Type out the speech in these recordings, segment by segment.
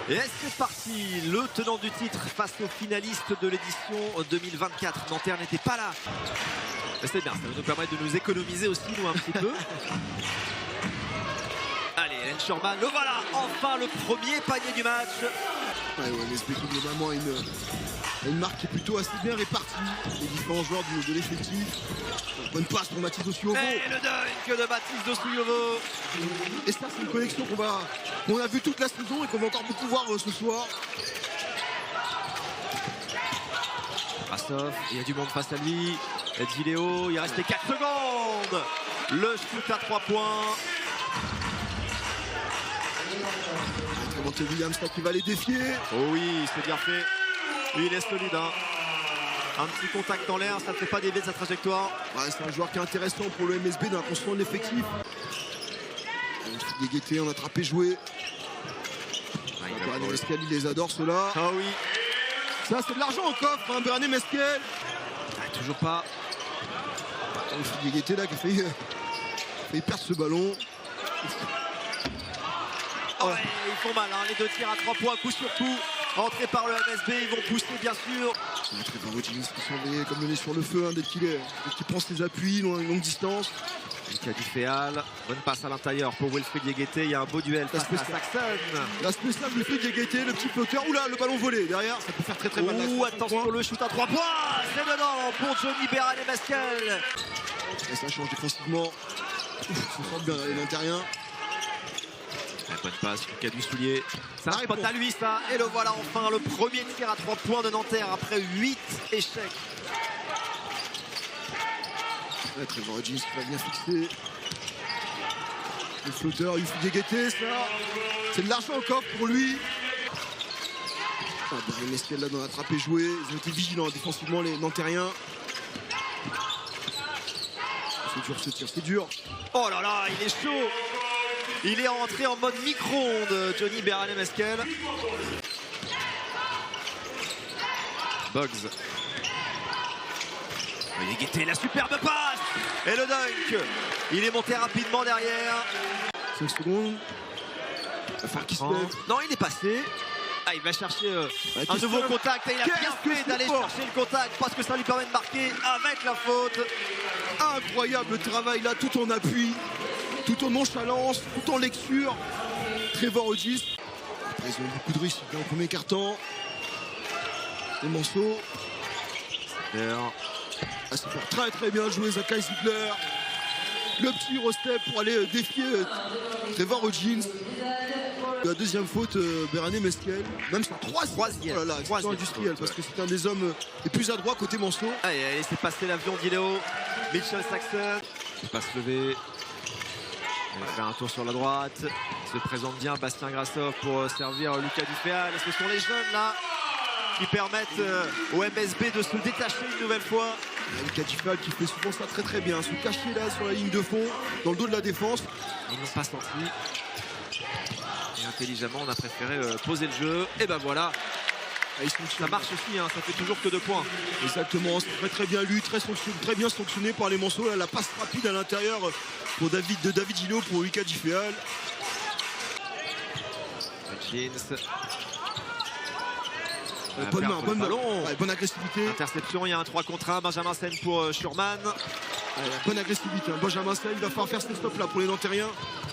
Et c'est parti, le tenant du titre face aux finalistes de l'édition 2024. Nanterre n'était pas là. C'est bien, ça va nous permettre de nous économiser aussi, nous, un petit peu. Allez, Hélène Schurman, le voilà, enfin le premier panier du match. Ouais, MSB qui globalement a une marque qui est plutôt assez bien répartie. Les différents joueurs de l'effectif. Bonne passe pour Mathis Dosuyovo. Et le dunk de Mathis Dosuyovo. Et ça, c'est une connexion qu'on a vu toute la saison et qu'on va encore beaucoup voir ce soir. Krasov, il y a du monde face à lui. Giléo, il restait 4 secondes. Le shoot à 3 points. Monté Williams là qui va les défier. Oh oui, c'est bien fait. Il est solide, hein. Un petit contact dans l'air, ça ne fait pas dévier de sa trajectoire. Ouais, c'est un joueur qui est intéressant pour le MSB dans la construction de l'effectif. Guetté en attrapé joué. Berané Meskel, il les adore ceux-là. Ah oui. Ça, c'est de l'argent au coffre, hein, Berané Meskel. Ah, toujours pas. Guetté là qui a failli perdre ce ballon. Oh ouais, ils font mal, hein. Les deux tirs à 3 points, coup sur coup. Entrés par le MSB, ils vont pousser bien sûr. Trevor Hodgins qui semblait comme le nez sur le feu, hein, dès qu'il prend ses appuis, longue distance. Lucas Duféal, bonne passe à l'intérieur pour Wilfried Diégueté. Il y a un beau duel face à Saxon. La spéciale Wilfried Diégueté, le petit flotteur. Oula, le ballon volé derrière, ça peut faire très mal. Ouh, attention, le shoot à 3 points. C'est dedans pour Johnny Berané Meskel. Et ça change défensivement. Ils se sentent bien, les Nantériens. Bonne passe, Lucas Dussoulier. Ça spot à lui ça. Et le voilà enfin, le premier tir à 3 points de Nanterre après 8 échecs. Ouais, Trevor Hodgins qui va bien fixer. Le flotteur, Wilfried Diéguété, ça. C'est de l'argent encore pour lui. Berané Meskel là dans l'attrapé joué. Ils ont été vigilants défensivement, les Nantériens. C'est dur ce tir, c'est dur. Oh là là, il est chaud. Il est rentré en mode micro-ondes, Johnny Berané Meskel. Bugs. Diéguété, la superbe passe. Et le dunk. Il est monté rapidement derrière. 5 secondes. Il va falloir qu'il se lève. Non, il est passé. Ah, il va chercher un nouveau contact. Et il a bien fait d'aller chercher le contact parce que ça lui permet de marquer avec la faute. Incroyable travail là, tout en appui, tout en nonchalance, tout en lecture. Trevor Hodgins. Après, ils ont eu beaucoup de risques dans le premier quart-temps. Les morceaux. C'est très bien joué, Zakai Ziegler. Le petit Eurostep pour aller défier Trevor Hodgins. La deuxième faute, Berané Meskel. Même sa troisième. Oh là là, troisième industriel, parce que c'est un des hommes les plus adroits côté Manceau. Allez, c'est passé l'avion d'Iléo. Mitchell Saxon. Il passe levé. Il va faire un tour sur la droite. Il se présente bien Bastien Grassov pour servir Lucas Duféal. Ce sont les jeunes là qui permettent au MSB de se détacher une nouvelle fois. Lucas Duféal qui fait souvent ça très bien. Se cacher là sur la ligne de fond, dans le dos de la défense. Ils n'ont pas senti. Et intelligemment, on a préféré poser le jeu. Et ben voilà. Ça marche aussi, hein, ça fait toujours que 2 points. Exactement, c'est très bien lu, très bien sanctionné par les Manceaux. La passe rapide à l'intérieur pour David Giléo pour Lucas Duféal. Bonne ballon, bonne agressivité. Interception, il y a un 3 contre 1. Benjamin Sen pour Schurman. Bonne agressivité, hein. Benjamin Sen, il va falloir faire ces stops là pour les Nantériens.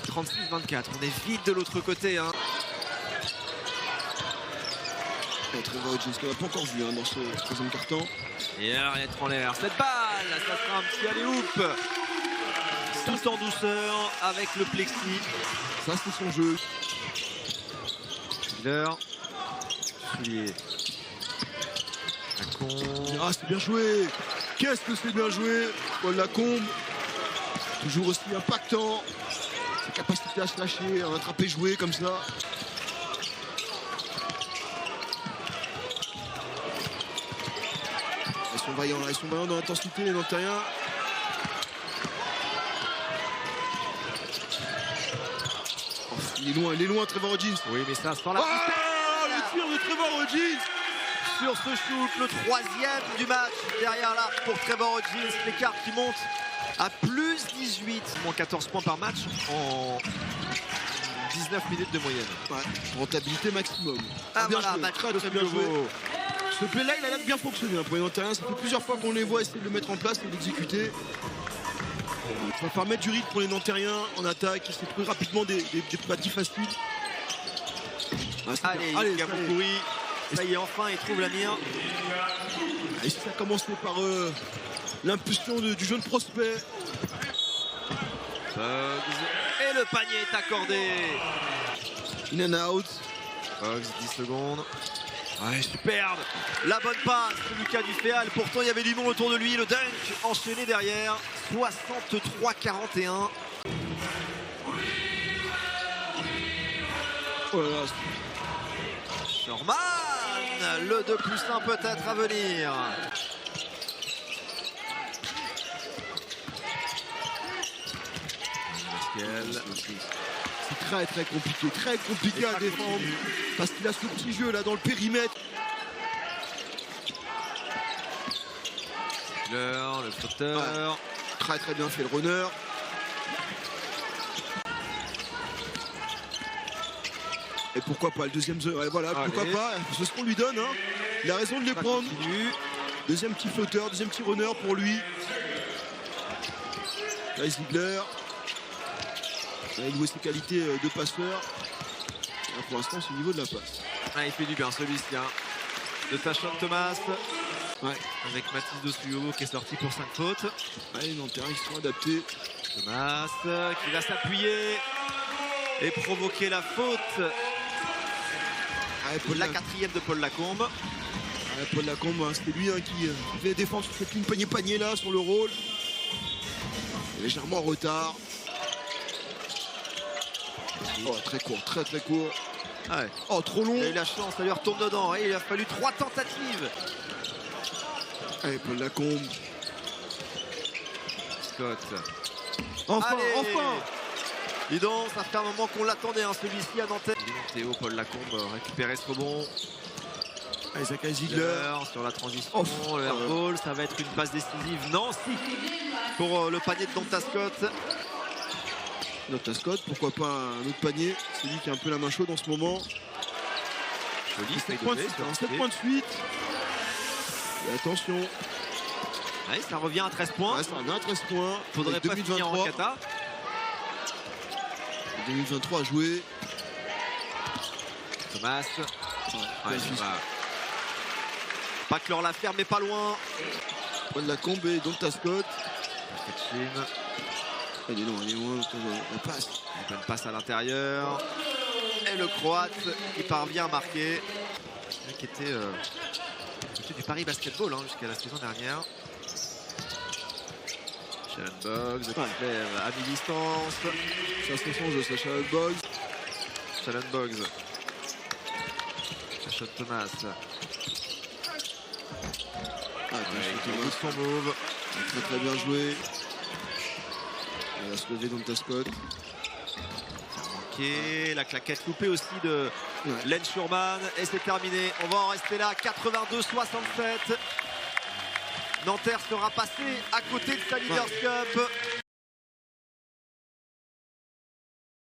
36-24, on est vite de l'autre côté. Hein. Trevor Hodgins qu'on n'a pas encore vu, hein, dans ce troisième carton. Et alors il est en l'air. Cette balle, ça sera un petit alley-oop. Tout en douceur avec le plexi. Ça c'est son jeu. Soulier. Lacombe. Ah, c'est bien joué. Qu'est-ce que c'est bien joué. Paul Lacombe. Toujours aussi impactant. Sa capacité à se lâcher, à attraper jouer comme ça. Ils sont vaillants là, ils sont vaillants dans l'intensité, les Nantériens. Oh, il est loin, Trevor Hodgins. Oui, mais ça sent la le tir de Trevor Hodgins sur ce shoot, le 3e du match derrière l'arc pour Trevor Hodgins. L'écart qui monte à plus 18, moins 14 points par match en 19 minutes de moyenne. Ouais, rentabilité maximum. Ah bien voilà, joué, match très bien joué. Ce play-là, il a l'air de bien fonctionner pour les Nanterrains. Ça fait plusieurs fois qu'on les voit essayer de le mettre en place et d'exécuter. Ça va permettre du rythme pour les Nantériens en attaque. C'est plus rapidement des parties faciles. Ah, allez, Gaboukoury. Ça y est, enfin, il trouve la mire. Et ça a commencé par l'impulsion du jeune prospect. Et le panier est accordé. In and out. Bugs, 10 secondes. Ouais, superbe. La bonne passe de Lucas Duféal. Pourtant, il y avait du monde autour de lui. Le dunk enchaîné derrière. 63-41. Oh là là. Norman, le 2+1 peut-être à venir. C'est très compliqué à défendre parce qu'il a ce petit jeu là dans le périmètre. Le flotteur. Ouais. Très bien fait le runner. Et pourquoi pas le deuxième jeu, ouais, voilà, pourquoi pas, c'est ce qu'on lui donne, hein. Il a raison de les prendre. Deuxième petit flotteur, deuxième petit runner pour lui. Là, Ziegler. Il a joué ses qualités de passeur. Là, pour l'instant, c'est au niveau de la passe. Ah, il fait du bien celui-ci, hein. De Tachon Thomas. Ouais. Avec Mathis Dossuyot qui est sorti pour 5 fautes. Ouais, les Nanterrains, ils sont adaptés. Thomas qui va s'appuyer et provoquer la faute. La quatrième de Paul Lacombe. Ouais, Paul Lacombe, hein, c'était lui qui fait défendre sur cette ligne panier là sur le rôle. Légèrement en retard. Oh, très court. Ah ouais. Oh, trop long. Il a eu la chance, ça lui retourne dedans. Et il a fallu 3 tentatives. Allez, Paul Lacombe. Scott. Enfin. Dis donc, ça fait un moment qu'on l'attendait, hein, celui-ci à Nanterre. Théo, Paul Lacombe récupérer ce rebond. Allez, Zakai Ziegler sur la transition, le airball, ça va être une passe décisive. Non, si, pour le panier de Donta Scott. Donta Scott, pourquoi pas un autre panier. C'est lui qui a un peu la main chaude en ce moment. Joli, 7 points de suite. Et attention. Ouais, ça revient à 13 points. Ouais, ça revient à 13 points. Faudrait pas finir en kata. 2023 à jouer. Thomas. Ouais, pas clore l'affaire, mais pas loin. Paul Lacombe et Donta Scott. Il est loin, la passe. Une bonne passe à l'intérieur. Et le Croate qui parvient à marquer. Qui était du Paris Basketball, hein, jusqu'à la saison dernière. Shannon Boggs qui fait à mi-distance. Ça se change de Shannon Boggs. Shannon Boggs. Tachon Thomas. Son move. Très bien joué. Il va se lever Donta Scott. La claquette loupée aussi de Len Schurman. Et c'est terminé. On va en rester là. 82-67. Nanterre sera passé à côté de sa Leaders Cup.